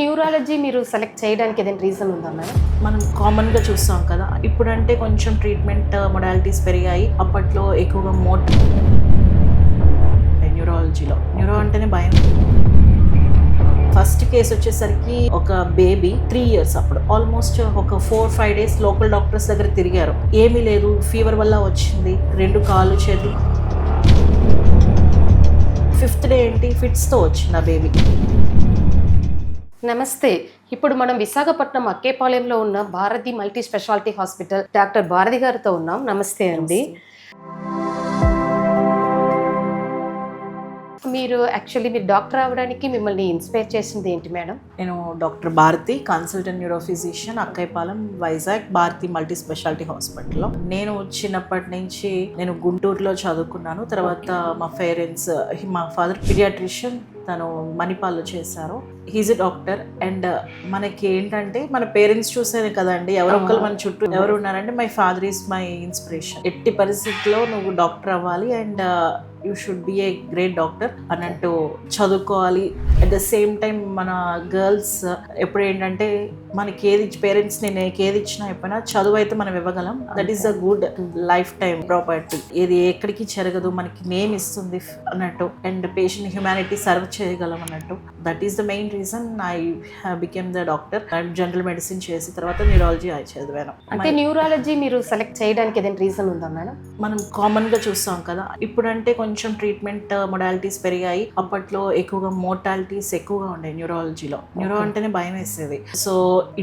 Neurology మీరు select చేయడానికి ఏదైనా రీజన్ ఉందా మేడం? మనం కామన్గా చూస్తాం కదా, ఇప్పుడంటే కొంచెం ట్రీట్మెంట్ మొడాలిటీస్ పెరిగాయి. అప్పట్లో ఎక్కువగా న్యూరాలజీలో న్యూరో అంటేనే భయం. ఫస్ట్ కేసు వచ్చేసరికి ఒక బేబీ 3 years అప్పుడు ఆల్మోస్ట్ ఒక 4-5 days లోకల్ డాక్టర్స్ దగ్గర తిరిగారు. ఏమీ లేదు, ఫీవర్ వల్ల వచ్చింది, 2 కాళ్ళు చేతులు. 5th day ఏంటి, ఫిట్స్తో వచ్చింది ఆ బేబీ. నమస్తే. ఇప్పుడు మనం విశాఖపట్నం అక్కేపాలెంలో ఉన్న Bharati multi speciality hospital doctor Bharati గారితో ఉన్నాం. నమస్తే అండి. మీరు డాక్టర్ అవ్వడానికి మిమ్మల్ని ఇన్స్పైర్ చేసింది ఏంటి మేడం? నేను doctor Bharati, consultant neuro physician, Akkayapalem, Vizag, Bharati multi speciality హాస్పిటల్లో. నేను చిన్నప్పటి నుంచి నేను గుంటూరులో చదువుకున్నాను. తర్వాత మా పేరెంట్స్, మా ఫాదర్ పీడియాట్రిషియన్, తను మణిపాల్లో చేశారు. He's a doctor. అండ్ మనకి ఏంటంటే మన పేరెంట్స్ చూసేది కదండి, ఎవరొక్కరు మన చుట్టూ ఎవరు ఉన్నారంటే my father is my inspiration. ఎట్టి పరిస్థితుల్లో నువ్వు డాక్టర్ అవ్వాలి and you should be a great doctor అన్నట్టు చదువుకోవాలి. అట్ ద సేమ్ టైం మన గర్ల్స్ ఎప్పుడు ఏంటంటే మనకి ఏది పేరెంట్స్ నేను ఏది ఇచ్చినా అయిపోయినా చదువు అయితే మనం ఇవ్వగలం. That is a good life time property. ఇది ఎక్కడికి జరగదు, మనకి నేమ్ ఇస్తుంది అన్నట్టు, అండ్ పేషెంట్ హ్యుమానిటీ సర్వ్ చేయగలం అన్నట్టు. That is the main reason I became the doctor. General medicine చేసి తర్వాత న్యూరాలజీ చదివాను. అంటే న్యూరాలజీ మీరు సెలెక్ట్ చేయడానికి ఏదైనా రీజన్ ఉందా మేడం? మనం కామన్గా చూస్తాం కదా, ఇప్పుడంటే కొంచెం ట్రీట్మెంట్ మొడాలిటీస్ పెరిగాయి. అప్పట్లో ఎక్కువగా మోర్టాలిటీస్ ఎక్కువగా ఉండే న్యూరాలజీలో. న్యూరో అంటేనే భయం వేసేది. సో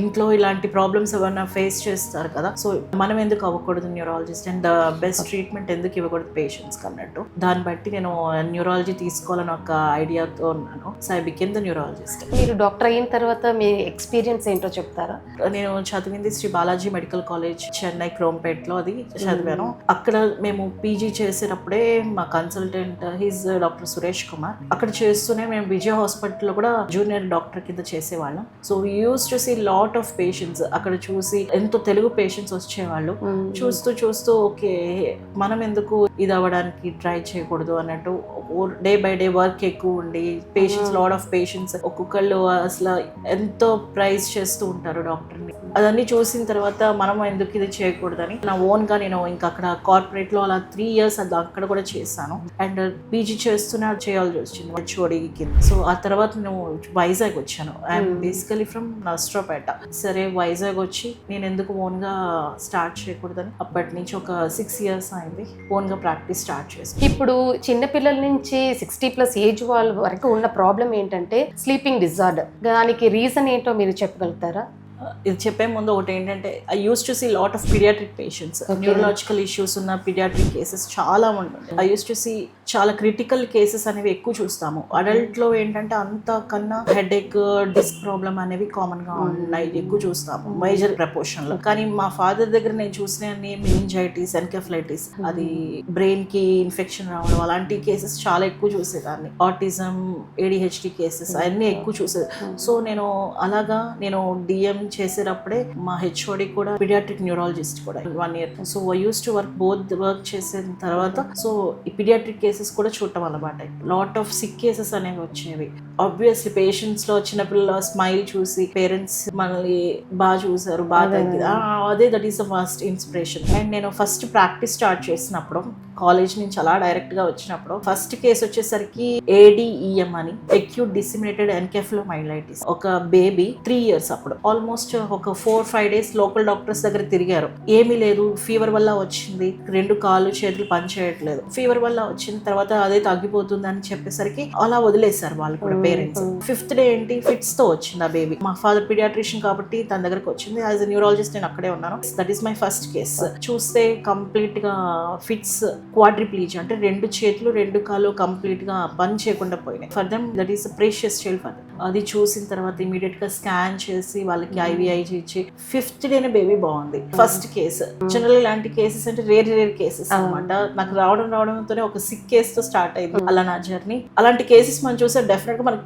ఇంట్లో ఇలాంటి ప్రాబ్లమ్స్ ఏమైనా ఫేస్ చేస్తారు కదా, సో మనం ఎందుకు అవ్వకూడదు న్యూరాలజిస్ట్, అండ్ బెస్ట్ ట్రీట్మెంట్ ఎందుకు ఇవ్వకూడదు పేషెంట్స్కి అన్నట్టు. దాన్ని బట్టి నేను న్యూరాలజీ తీసుకోవాలని ఒక ఐడియాతో ఉన్నాను. So I became the neurologist. మీరు డాక్టర్ అయిన తర్వాత మీ ఎక్స్పీరియన్స్ ఏంటో చెప్తారా? నేను చదివింది శ్రీ బాలాజీ మెడికల్ కాలేజ్, చెన్నై క్రోంపేట్లో. అది చదివాను. అక్కడ మేము పీజీ చేసేటప్పుడే మా consultant his doctor Suresh Kumar. అక్కడ చేస్తూనే మేము విజయ హాస్పిటల్లో కూడా జూనియర్ డాక్టర్ కింద చేసేవాళ్ళం. So we use to see lot of patients. అక్కడ చూసి ఎంతో తెలుగు పేషెంట్స్ వచ్చేవాళ్ళు. చూస్తూ ఓకే మనం ఎందుకు ఇది అవ్వడానికి ట్రై చేయకూడదు అన్నట్టు. డే బై డే వర్క్ ఎక్కువ ఉండి పేషెంట్స్, లాట్ ఆఫ్ పేషెంట్స్, ఒక్కొక్కళ్ళు అసలు ఎంతో ప్రైజ్ చేస్తూ ఉంటారు డాక్టర్ని. అదన్నీ చూసిన తర్వాత మనం ఎందుకు ఇది చేయకూడదని నా ఓన్గా నేను ఇంకా అక్కడ కార్పొరేట్లో అలా 3 years అక్కడ కూడా చేశాను. అండ్ పీజీ చేస్తూనే చేయాల్సి వచ్చింది హెచ్ఓడి కింద. సో ఆ తర్వాత నేను వైజాగ్ వచ్చాను. I'm basically from Narasaraopet. సరే వైజాగ్ వచ్చి నేను ఎందుకు ఓన్గా స్టార్ట్ చేయకూడదని అప్పటి నుంచి ఒక 6 years అయింది ఓన్గా ప్రాక్టీస్ స్టార్ట్ చేసి. ఇప్పుడు చిన్నపిల్లల నుంచి 60+ ఏజ్ వాళ్ళ వరకు ఉన్న ప్రాబ్లం ఏంటంటే స్లీపింగ్ డిజార్డర్. దానికి రీజన్ ఏంటో మీరు చెప్పగలుగుతారా? ఇది చెప్పే ముందు ఒకటి ఏంటంటే, I use to see lot of paediatric patients. Neurological issues ఉన్న పీడియాట్రిక్ కేసెస్ చాలా ఉంటుంది. ఐ యూస్ టు సీ చాలా క్రిటికల్ కేసెస్ అనేవి ఎక్కువ చూస్తాము. అడల్ట్లో ఏంటంటే అంతకన్నా హెడేక్, డిస్క్ ప్రాబ్లమ్ అనేవి కామన్గా ఉన్నాయి, ఎక్కువ చూస్తాము మేజర్ ప్రపోర్షన్లో. కానీ మా ఫాదర్ దగ్గర నేను చూసిన మెనింజైటిస్, ఎన్కెఫలైటిస్, అది బ్రెయిన్కి ఇన్ఫెక్షన్ రావడం, అలాంటి కేసెస్ చాలా ఎక్కువ చూసేదాన్ని. ఆటిజం, ADHD కేసెస్ అన్నీ ఎక్కువ చూసేది. సో నేను నేను DM చేసేటప్పుడే మా హెచ్ఓడి కూడా పీడియాట్రిక్ న్యూరాలజిస్ట్ కూడా 1 year. So I use to work చేసిన తర్వాత సో ఈ పీడియాట్రిక్ కేసెస్ కూడా చూడటం అలవాటు. లాట్ ఆఫ్ సిక్ కేసెస్ అనేవి వచ్చేవి. ఆబ్వియస్లీ పేషెంట్స్ లో చిన్నపిల్లల స్మైల్ చూసి పేరెంట్స్ మనల్ని బాగా చూసారు, బాగా తగ్గింది, అదే that is the first inspiration. And నేను ఫస్ట్ ప్రాక్టీస్ స్టార్ట్ చేసినప్పుడు కాలేజ్ నుంచి అలా డైరెక్ట్ గా వచ్చినప్పుడు ఫస్ట్ కేసు వచ్చేసరికి ADEM అని, అక్యూట్ డిసిమినేటెడ్ ఎన్కెఫలోమైలైటిస్. ఒక బేబీ 3 years అప్పుడు ఆల్మోస్ట్ ఒక 4-5 days లోకల్ డాక్టర్స్ దగ్గర తిరిగారు. ఏమీ లేదు, ఫీవర్ వల్ల వచ్చింది, 2 కాళ్ళు చేతులు పనిచేయట్లేదు, ఫీవర్ వల్ల వచ్చిన తర్వాత అదే తగ్గిపోతుంది అని చెప్పేసరికి అలా వదిలేశారు వాళ్ళు కూడా పేరెంట్స్. 5th day ఏంటి, ఫిట్స్ తో వచ్చింది ఆ బేబీ. మా ఫాదర్ పీడియాట్రిషియన్ కాబట్టి తన దగ్గరకు వచ్చింది. యాజ్ ఎ న్యూరాలజిస్ట్ నేను అక్కడే ఉన్నాను. That is my first case. చూస్తే కంప్లీట్ గా ఫిట్స్, క్వాడ్రిప్లీజియా అంటే 2 చేతులు 2 కాళ్ళు కంప్లీట్ గా పని చేయకుండా పోయినాయి. For them that is precious child for them. అది చూసిన తర్వాత ఇమీడియట్ గా స్కాన్ చేసి వాళ్ళకి IVIG ఇచ్చి 5th day బేబీ బాగుంది. First case. జనరల్ ఇలాంటి కేసెస్ అంటే రేర్ కేసెస్ అనమాట. నాకు రావడంతోనే ఒక సిక్ కేసు తో స్టార్ట్ అయింది అలా నా జర్నీ. అలాంటి కేసెస్ మనం చూస్తే డెఫినెట్ గా మనకి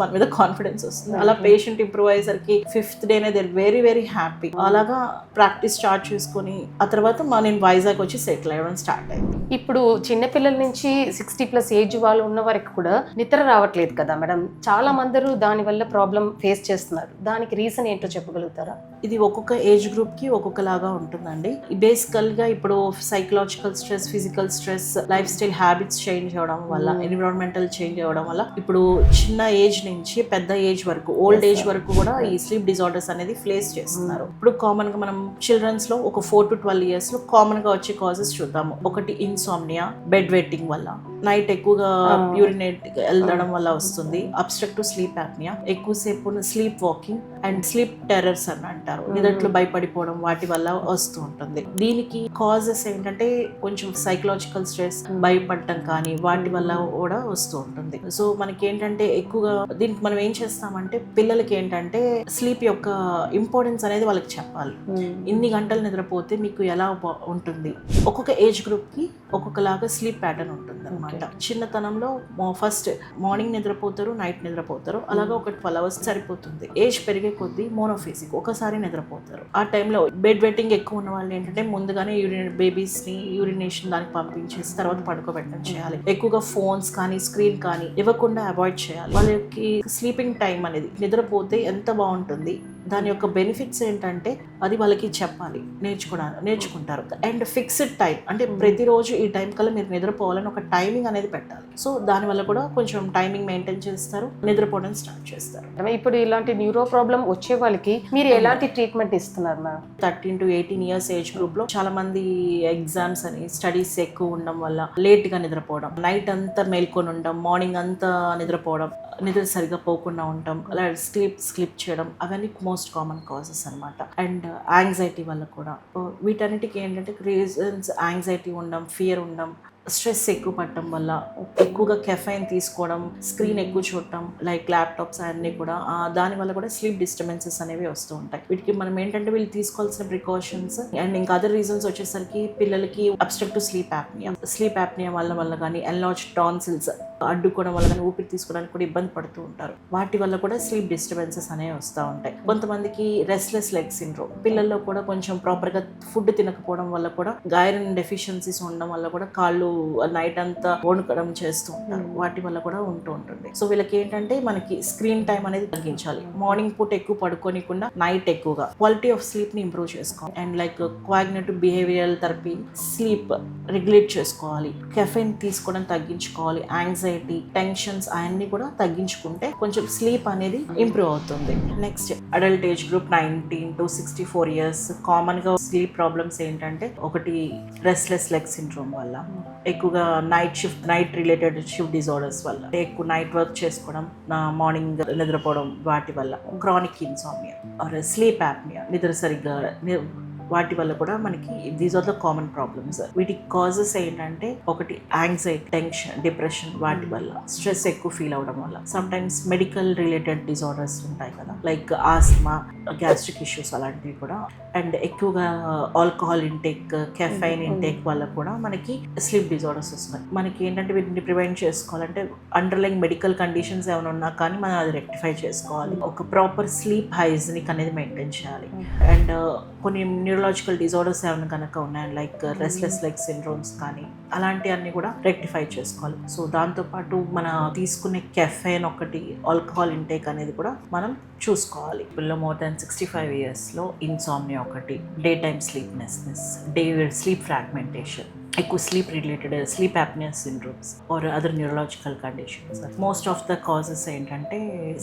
మన మీద కాన్ఫిడెన్స్ వస్తుంది. అలా పేషెంట్ ఇంప్రూవ్ అయ్యేసరికి 5th day there very happy. అలాగా ప్రాక్టీస్ స్టార్ట్ చేసుకొని ఆ తర్వాత నేను వైజాగ్ వచ్చి సెటిల్ అవ్వడం స్టార్ట్ అయింది. ఇప్పుడు చిన్నపిల్లల నుంచి 60+ ఏజ్ వాళ్ళు ఉన్న వరకు కూడా నిద్ర రావట్లేదు కదా మేడం, చాలా మందరు దాని వల్ల ప్రాబ్లం ఫేస్ చేస్తున్నారు. దానికి రీజన్ ఏంటో చెప్పగలుగుతారా? ఇది ఒక్కొక్క ఏజ్ గ్రూప్కి ఒక్కొక్కలాగా ఉంటుందండి. బేసికల్గా ఇప్పుడు psychological stress, physical stress, life style habits change అవ్వడం వల్ల, ఎన్విరాన్మెంటల్ చేంజ్ అవ్వడం వల్ల ఇప్పుడు చిన్న ఏజ్ నుంచి పెద్ద ఏజ్ వరకు, ఓల్డ్ ఏజ్ వరకు కూడా ఈ స్లీప్ డిజార్డర్స్ అనేది ఫేస్ చేస్తున్నారు. ఇప్పుడు కామన్గా మనం చిల్డ్రన్స్లో ఒక 4 to 12 yearsలో కామన్గా వచ్చే కాజెస్ చూద్దాము. ఒకటి ఇన్సామ్నియా, బెడ్ వెట్టింగ్ వల్ల, నైట్ ఎక్కువగా యూరినేట్ వెళ్ళడం వల్ల వస్తుంది. అబ్స్ట్రక్టివ్ స్లీప్ యాప్నియా, ఎక్కువసేపు sleep walking and sleep terrors అని అంటారు, నిదట్లో భయపడిపోవడం, వాటి వల్ల వస్తూ ఉంటుంది. దీనికి కాజెస్ ఏంటంటే కొంచెం సైకలాజికల్ స్ట్రెస్, భయపడటం కానీ వాటి వల్ల కూడా వస్తూ ఉంటుంది. సో మనకి ఏంటంటే ఎక్కువగా దీనికి మనం ఏం చేస్తామంటే పిల్లలకి ఏంటంటే స్లీప్ యొక్క ఇంపార్టెన్స్ అనేది వాళ్ళకి చెప్పాలి. ఇన్ని గంటలు నిద్రపోతే మీకు ఎలా ఉంటుంది. ఒక్కొక్క ఏజ్ గ్రూప్ కి ఒక్కొక్కలాగా స్లీప్ ప్యాటర్న్ ఉంటుంది అనమాట. చిన్నతనంలో ఫస్ట్ మార్నింగ్ నిద్రపోతారు, నైట్ నిద్రపోతారు, అలాగా ఒక 12 hours సరిపోతుంది. ఏజ్ పెరిగే కొద్దీ మోనోఫేసిక్, ఒకసారి నిద్రపోతారు. ఆ టైంలో బెడ్ వెట్టింగ్ ఎక్కువ ఉన్న వాళ్ళు ఏంటంటే ముందుగానే బేబీస్ని యూరినేషన్ దానికి పంపించేసి తర్వాత పడుకోబెట్టడం చేయాలి. ఎక్కువగా ఫోన్స్ కానీ స్క్రీన్ కానీ ఇవ్వకుండా అవాయిడ్ చేయాలి. వాళ్ళకి స్లీపింగ్ టైం అనేది, నిద్రపోతే ఎంత బాగుంటుంది, దాని యొక్క బెనిఫిట్స్ ఏంటంటే అది వాళ్ళకి చెప్పాలి, నేర్చుకుంటారు. అండ్ ఫిక్స్డ్ టైం అంటే ప్రతిరోజు ఈ టైం కల్లా మీరు నిద్రపోవాలని ఒక టైమింగ్ అనేది పెట్టాలి. సో దానివల్ల కూడా కొంచెం టైమింగ్ మెయింటైన్ చేస్తారు, నిద్రపోవడం స్టార్ట్ చేస్తారు. ఇప్పుడు ఇలాంటి న్యూరో ప్రాబ్లం వచ్చే వాళ్ళకి మీరు ఎలాంటి ట్రీట్మెంట్ ఇస్తున్నారు madam? 13 to 18 years age group లో చాలా మంది ఎగ్జామ్స్ అని, స్టడీస్ ఎక్కువ ఉండడం వల్ల లేట్ గా నిద్రపోవడం, నైట్ అంతా మేల్కొని ఉండడం, మార్నింగ్ అంతా నిద్రపోవడం, నిద్ర సరిగా పోకుండా ఉండటం, అలా స్లీప్ చేయడం, అవన్నీ మోస్ట్ కామన్ కాజెస్ అనమాట. అండ్ యాంగ్జైటీ వల్ల కూడా, వీటన్నిటికీ ఏంటంటే రీజన్స్ యాంగ్జైటీ ఉండడం, ఫియర్ ఉండడం, స్ట్రెస్ ఎక్కువ పడటం వల్ల, ఎక్కువగా కెఫైన్ తీసుకోవడం, స్క్రీన్ ఎక్కువ చూడటం లైక్ ల్యాప్టాప్స్ అన్నీ కూడా, దానివల్ల కూడా స్లీప్ డిస్టర్బెన్సెస్ అనేవి వస్తూ ఉంటాయి. వీటికి మనం ఏంటంటే వీళ్ళు తీసుకోవాల్సిన ప్రికాషన్స్. అండ్ ఇంకా అదర్ రీజన్స్ వచ్చేసరికి పిల్లలకి అబ్స్ట్రక్టివ్ స్లీప్ యాప్నియా వల్ల కానీ, ఎన్లార్జ్ టాన్సిల్స్ అడ్డుకోవడం వల్ల కానీ, ఊపిరి తీసుకోవడానికి కూడా ఇబ్బంది పడుతూ ఉంటారు. వాటి వల్ల కూడా స్లీప్ డిస్టర్బెన్సెస్ అనేవి వస్తూ ఉంటాయి. కొంతమందికి రెస్ట్లెస్ లెగ్ సిండ్రోమ్, పిల్లల్లో కూడా కొంచెం ప్రాపర్గా ఫుడ్ తినకపోవడం వల్ల కూడా, ఐరన్ డెఫిషియన్సీస్ ఉండడం వల్ల కూడా కాళ్ళు నైట్ అంతా వణుకడం చేస్తూ ఉంటారు, వాటి వల్ల కూడా ఉంటూ ఉంటుంది. సో వీళ్ళకి ఏంటంటే మనకి స్క్రీన్ టైం అనేది తగ్గించాలి. మార్నింగ్ పూట ఎక్కువ పడుకోనికుండా నైట్ ఎక్కువగా క్వాలిటీ ఆఫ్ స్లీప్ ని ఇంప్రూవ్ చేసుకోవాలి. And like cognitive behavioural therapy, sleep regulate చేసుకోవాలి, కెఫైన్ తీసుకోవడం తగ్గించుకోవాలి, యాంగ్జైటీ, టెన్షన్స్ అవన్నీ కూడా తగ్గించుకుంటే కొంచెం స్లీప్ అనేది ఇంప్రూవ్ అవుతుంది. Next adult age group 19 to 64 years common గా స్లీప్ ప్రాబ్లమ్స్ ఏంటంటే, ఒకటి రెస్ట్లెస్ లెగ్ సిండ్రోమ్ వల్ల, ఎక్కువగా నైట్ రిలేటెడ్ షిఫ్ట్ డిజార్డర్స్ వల్ల, ఎక్కువ నైట్ వర్క్ చేసుకోవడం, మార్నింగ్ నిద్రపోవడం, వాటి వల్ల, chronic insomnia or sleep apnoea, నిద్ర సరిగ్గా, వాటి వల్ల కూడా మనకి these are the common problems. వీటికి కాజెస్ ఏంటంటే, ఒకటి యాంగ్జైటీ, టెన్షన్, డిప్రెషన్, వాటి వల్ల, స్ట్రెస్ ఎక్కువ ఫీల్ అవడం వల్ల, some times medical related disorders ఉంటాయి కదా, లైక్ ఆస్మా, గ్యాస్ట్రిక్ ఇష్యూస్ అలాంటివి కూడా. అండ్ ఎక్కువగా ఆల్కహాల్ ఇంటేక్, కెఫైన్ ఇంటేక్ వల్ల కూడా మనకి స్లీప్ డిజార్డర్స్ వస్తున్నాయి. మనకి ఏంటంటే వీటిని ప్రివెంట్ చేసుకోవాలంటే అండర్లైన్ మెడికల్ కండిషన్స్ ఏమైనా ఉన్నా కానీ మనం అది రెక్టిఫై చేసుకోవాలి. ఒక ప్రాపర్ స్లీప్ హైజీనిక్ అనేది మెయింటైన్ చేయాలి. అండ్ కొన్ని న్యూరలాజికల్ డిజార్డర్స్ ఏమైనా కనుక ఉన్నాయి, లైక్ రెస్ట్లెస్ లెగ్ సిండ్రోమ్స్ కానీ, అలాంటి అన్ని కూడా రెక్టిఫై చేసుకోవాలి. సో దాంతోపాటు మన తీసుకునే కెఫైన్ ఒకటి, ఆల్కహాల్ ఇంటేక్ అనేది కూడా మనం చూసుకోవాలి. పిల్లలు మోర్ దాన్ 65 yearsలో ఇన్సామ్నియా ఒకటి, day time sleeplessness, sleep fragmentation, ఎక్కువ sleep related sleep apnoea syndromes or other neurological conditions. Most of the causes ఏంటంటే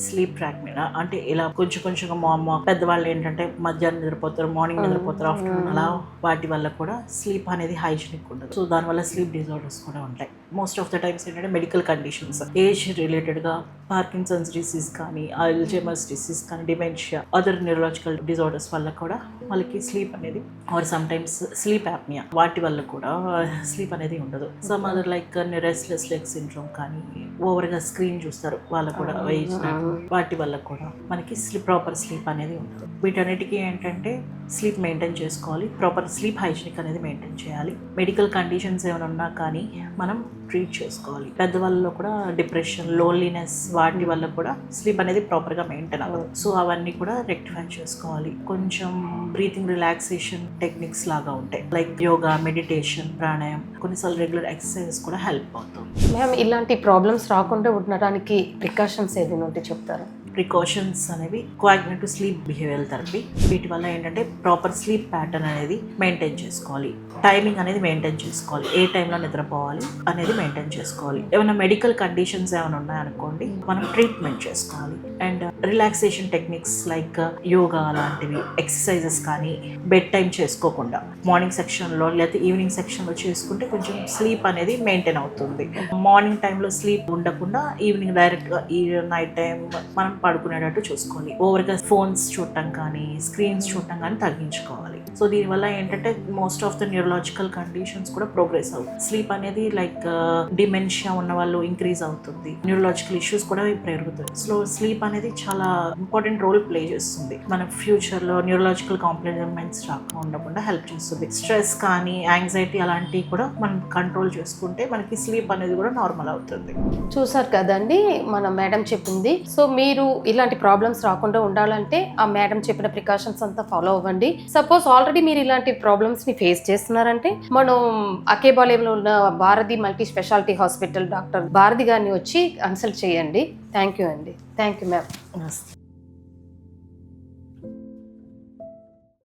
స్లీప్ ఫ్రాగ్మెంట్, అంటే ఇలా కొంచెంగా పెద్దవాళ్ళు ఏంటంటే మధ్యాహ్నం నిద్రపోతారు, మార్నింగ్ నిద్రపోతారు, ఆఫ్టర్నూన్, అలా వాటి వల్ల కూడా స్లీప్ అనేది హైజీనిక్ ఉండదు. సో దానివల్ల స్లీప్ డిజార్డర్స్ కూడా ఉంటాయి. మోస్ట్ ఆఫ్ ద టైమ్స్ ఏంటంటే మెడికల్ కండిషన్స్, ఏజ్ రిలేటెడ్గా పార్కిన్సన్స్ డిసీజ్ కానీ, అల్జైమర్స్ డిసీజ్ కానీ, డిమెన్షియా, అదర్ న్యూరలాజికల్ డిజార్డర్స్ వల్ల కూడా వాళ్ళకి స్లీప్ అనేది, or sometimes sleep apnoea, వాటి వల్ల కూడా స్లీప్ అనేది ఉండదు. Some other like restless leg syndrome కానీ, ఓవర్గా స్క్రీన్ చూస్తారు వాళ్ళకు కూడా, వాటి వల్ల కూడా మనకి ప్రాపర్ స్లీప్ అనేది ఉండదు. వీటన్నిటికీ ఏంటంటే స్లీప్ మెయింటైన్ చేసుకోవాలి, ప్రాపర్ స్లీప్ హైజీనిక్ అనేది మెయింటైన్ చేయాలి. మెడికల్ కండిషన్స్ ఏమైనా ఉన్నా కానీ మనం ట్రీట్ చేసుకోవాలి. పెద్దవాళ్ళలో కూడా డిప్రెషన్, లోన్లీనెస్ వాటి వల్ల కూడా స్లీప్ అనేది ప్రాపర్గా మెయింటైన్ అవ్వదు. సో అవన్నీ కూడా రెక్టిఫై చేసుకోవాలి. కొంచెం బ్రీతింగ్ రిలాక్సేషన్ టెక్నిక్స్ లాగా ఉంటాయి, లైక్ యోగా, మెడిటేషన్, ప్రాణాయామం, కొన్నిసార్లు రెగ్యులర్ ఎక్సర్సైజెస్ కూడా హెల్ప్ అవుతుంది. మ్యామ్, ఇలాంటి ప్రాబ్లమ్స్ రాకుండా ఉండడానికి ప్రికాషన్స్ ఏదైనా ఉంటే చెప్తారా? ప్రికాషన్స్ అనేవి కోఆగ్నేటివ్ స్లీప్ బిహేవియరల్ థెరపీ. వీటి వల్ల ఏంటంటే ప్రాపర్ స్లీప్ ప్యాటర్న్ అనేది మెయింటైన్ చేసుకోవాలి, టైమింగ్ అనేది మెయింటైన్ చేసుకోవాలి, ఏ టైంలో నిద్రపోవాలి అనేది మెయింటైన్ చేసుకోవాలి. ఏమైనా మెడికల్ కండిషన్స్ ఏమైనా ఉన్నాయనుకోండి, మనం ట్రీట్మెంట్ చేసుకోవాలి. And relaxation techniques like yoga లాంటివి, ఎక్సర్సైజెస్ కానీ బెడ్ టైం చేసుకోకుండా మార్నింగ్ సెక్షన్లో లేకపోతే ఈవినింగ్ సెక్షన్లో చేసుకుంటే కొంచెం స్లీప్ అనేది మెయింటైన్ అవుతుంది. మార్నింగ్ టైంలో స్లీప్ ఉండకుండా ఈవినింగ్ డైరెక్ట్గా ఈ నైట్ టైం మనం పడుకునేటట్టు చూసుకోవాలి. ఓవర్గా ఫోన్స్ చూడటం కానీ స్క్రీన్స్ చూడటం కానీ తగ్గించుకోవాలి. సో దీనివల్ల ఏంటంటే most of the neurological conditions కూడా ప్రోగ్రెస్ అవుతుంది. స్లీప్ అనేది లైక్ డిమెన్షియా ఉన్న వాళ్ళు ఇంక్రీజ్ అవుతుంది, న్యూరలాజికల్ ఇష్యూస్ కూడా పెరుగుతాయి. సో స్లీప్ అనేది చాలా ఇంపార్టెంట్ రోల్ ప్లే చేస్తుంది. మన ఫ్యూచర్లో న్యూరలాజికల్ కాంప్లిమెంట్స్ రాకుండా హెల్ప్ చేస్తుంది. స్ట్రెస్ కానీ యాంగ్జైటీ అలాంటివి కూడా మనం కంట్రోల్ చేసుకుంటే మనకి స్లీప్ అనేది కూడా నార్మల్ అవుతుంది. చూసారు కదండి మన మేడం చెప్పింది. సో మీరు ఇలాంటి ప్రాబ్లమ్స్ రాకుండా ఉండాలంటే ఆ మేడం చెప్పిన ప్రికాషన్స్ అంతా ఫాలో అవ్వండి. సపోజ్ ఆల్రెడీ మీరు ఇలాంటి ప్రాబ్లమ్స్ ని ఫేస్ చేస్తున్నారంటే మనం అకేబాలయంలో ఉన్న Bharati multi speciality hospital doctor Bharati గారిని వచ్చి కన్సల్ట్ చేయండి. థ్యాంక్ యూ అండి. Thank you ma'am. నమస్తే.